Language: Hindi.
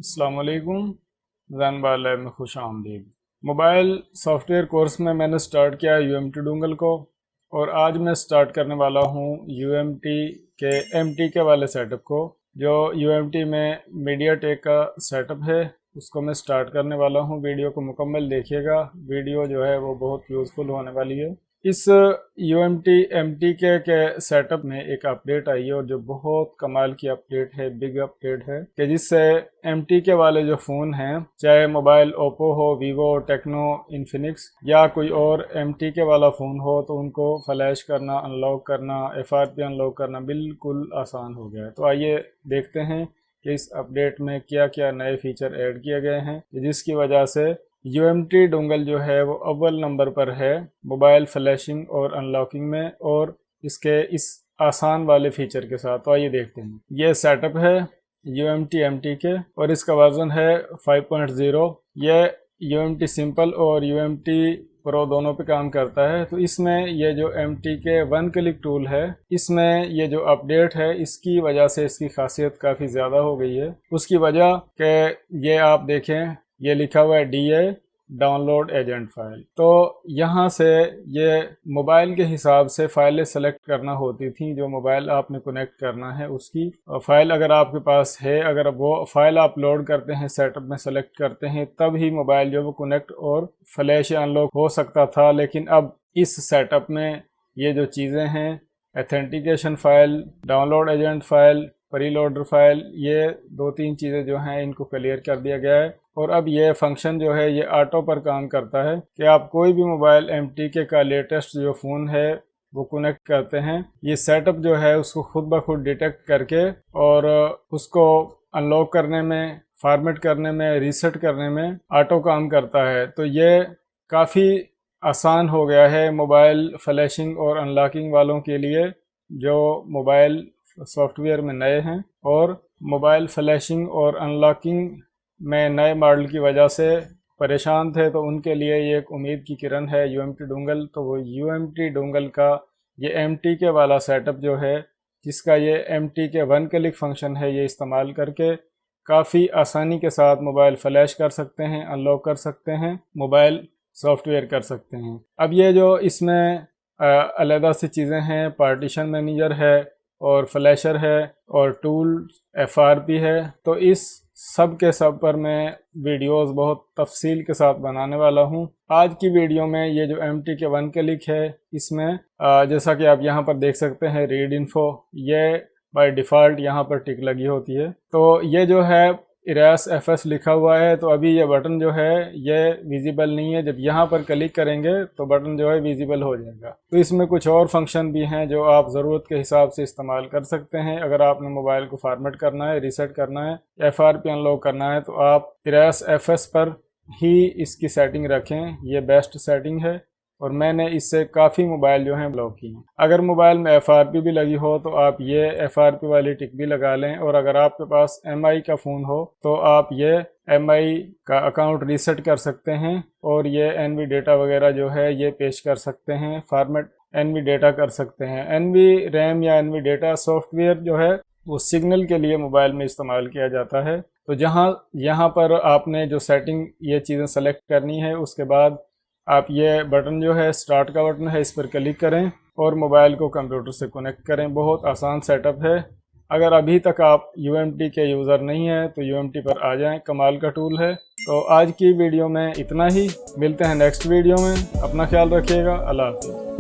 अस्सलाम वालेकुम। जैन बार लैब में खुश आमदीद। मोबाइल सॉफ्टवेयर कोर्स में मैंने स्टार्ट किया UMT डोंगल को, और आज मैं स्टार्ट करने वाला हूँ UMT के MTK वाले सेटअप को। जो UMT में मीडियाटेक का सेटअप है उसको मैं स्टार्ट करने वाला हूँ। वीडियो को मुकम्मल देखिएगा, वीडियो जो है वो बहुत यूज़फुल होने वाली है। इस UMT MTK के सेटअप में एक अपडेट आई है और जो बहुत कमाल की अपडेट है, बिग अपडेट है, कि जिससे MTK वाले जो फ़ोन हैं, चाहे मोबाइल ओप्पो हो, वीवो, टेक्नो, इन्फिनिक्स या कोई और MTK वाला फ़ोन हो, तो उनको फ्लैश करना, अनलॉक करना, FRP अनलॉक करना बिल्कुल आसान हो गया है। तो आइए देखते हैं कि इस अपडेट में क्या क्या नए फीचर ऐड किए गए हैं, जिसकी वजह से UMT डोंगल जो है वो अव्वल नंबर पर है मोबाइल फ्लैशिंग और अनलॉकिंग में, और इसके इस आसान वाले फीचर के साथ। तो आइए देखते हैं। ये सेटअप है UMT MTK और इसका वर्जन है 5.0। ये UMT सिंपल और UMT प्रो दोनों पे काम करता है। तो इसमें ये जो MTK वन क्लिक टूल है, इसमें ये जो अपडेट है, इसकी वजह से इसकी खासियत काफ़ी ज़्यादा हो गई है। उसकी वजह कि ये आप देखें, ये लिखा हुआ है DA डाउनलोड एजेंट फाइल। तो यहाँ से ये मोबाइल के हिसाब से फाइलें सेलेक्ट करना होती थी, जो मोबाइल आपने कनेक्ट करना है उसकी फ़ाइल अगर आपके पास है, अगर वो फ़ाइल आप लोड करते हैं, सेटअप में सेलेक्ट करते हैं, तब ही मोबाइल जो वो कनेक्ट और फ्लैश अनलॉक हो सकता था। लेकिन अब इस सेटअप में ये जो चीज़ें हैं, authentication file, download agent file, preloader file, ये 2-3 चीज़ें जो हैं इनको क्लियर कर दिया गया है। और अब ये फंक्शन जो है ये ऑटो पर काम करता है कि आप कोई भी मोबाइल MTK का लेटेस्ट जो फ़ोन है वो कनेक्ट करते हैं, ये सेटअप जो है उसको खुद ब खुद डिटेक्ट करके और उसको अनलॉक करने में, फॉर्मेट करने में, रीसेट करने में ऑटो काम करता है। तो ये काफ़ी आसान हो गया है मोबाइल फ्लैशिंग और अनलॉकिंग वालों के लिए जो मोबाइल सॉफ्टवेयर में नए हैं और मोबाइल फ्लैशिंग और अनलॉकिंग में नए मॉडल की वजह से परेशान थे। तो उनके लिए ये एक उम्मीद की किरण है UMT डोंगल। तो वो UMT डोंगल का ये MTK वाला सेटअप जो है, जिसका ये MTK वन क्लिक फंक्शन है, ये इस्तेमाल करके काफ़ी आसानी के साथ मोबाइल फ्लैश कर सकते हैं, अनलॉक कर सकते हैं, मोबाइल सॉफ्टवेयर कर सकते हैं। अब ये जो इसमें अलग सी चीज़ें हैं, पार्टीशन मैनेजर है और फ्लैशर है और टूल FRP है, तो इस सब के सब पर मैं वीडियोस बहुत तफसील के साथ बनाने वाला हूं। आज की वीडियो में ये जो MTK वन क्लिक है, इसमें जैसा कि आप यहां पर देख सकते हैं, रीड इन्फो, ये बाय डिफ़ॉल्ट यहां पर टिक लगी होती है। तो ये जो है इरेज FS लिखा हुआ है, तो अभी ये बटन जो है ये विजिबल नहीं है। जब यहाँ पर क्लिक करेंगे तो बटन जो है विजिबल हो जाएगा। तो इसमें कुछ और फंक्शन भी हैं जो आप ज़रूरत के हिसाब से इस्तेमाल कर सकते हैं। अगर आपने मोबाइल को फॉर्मेट करना है, रीसेट करना है, FRP अनलॉक करना है, तो आप इरेज FS पर ही इसकी सेटिंग रखें, ये बेस्ट सेटिंग है। और मैंने इससे काफ़ी मोबाइल जो हैं ब्लॉक किए हैं। अगर मोबाइल में FRP भी लगी हो तो आप ये FRP वाली टिक भी लगा लें। और अगर आपके पास MI का फ़ोन हो तो आप ये MI का अकाउंट रीसेट कर सकते हैं और ये NV डेटा वगैरह जो है ये पेश कर सकते हैं, फॉर्मेट NV डेटा कर सकते हैं। NV रैम या NV डेटा सॉफ्टवेयर जो है वो सिग्नल के लिए मोबाइल में इस्तेमाल किया जाता है। तो यहाँ पर आपने जो सेटिंग ये चीज़ें सेलेक्ट करनी है, उसके बाद आप ये बटन जो है स्टार्ट का बटन है, इस पर क्लिक करें और मोबाइल को कंप्यूटर से कनेक्ट करें। बहुत आसान सेटअप है। अगर अभी तक आप UMT के यूज़र नहीं हैं तो UMT पर आ जाएं, कमाल का टूल है। तो आज की वीडियो में इतना ही, मिलते हैं नेक्स्ट वीडियो में। अपना ख्याल रखिएगा। अल्लाह हाफ़िज़।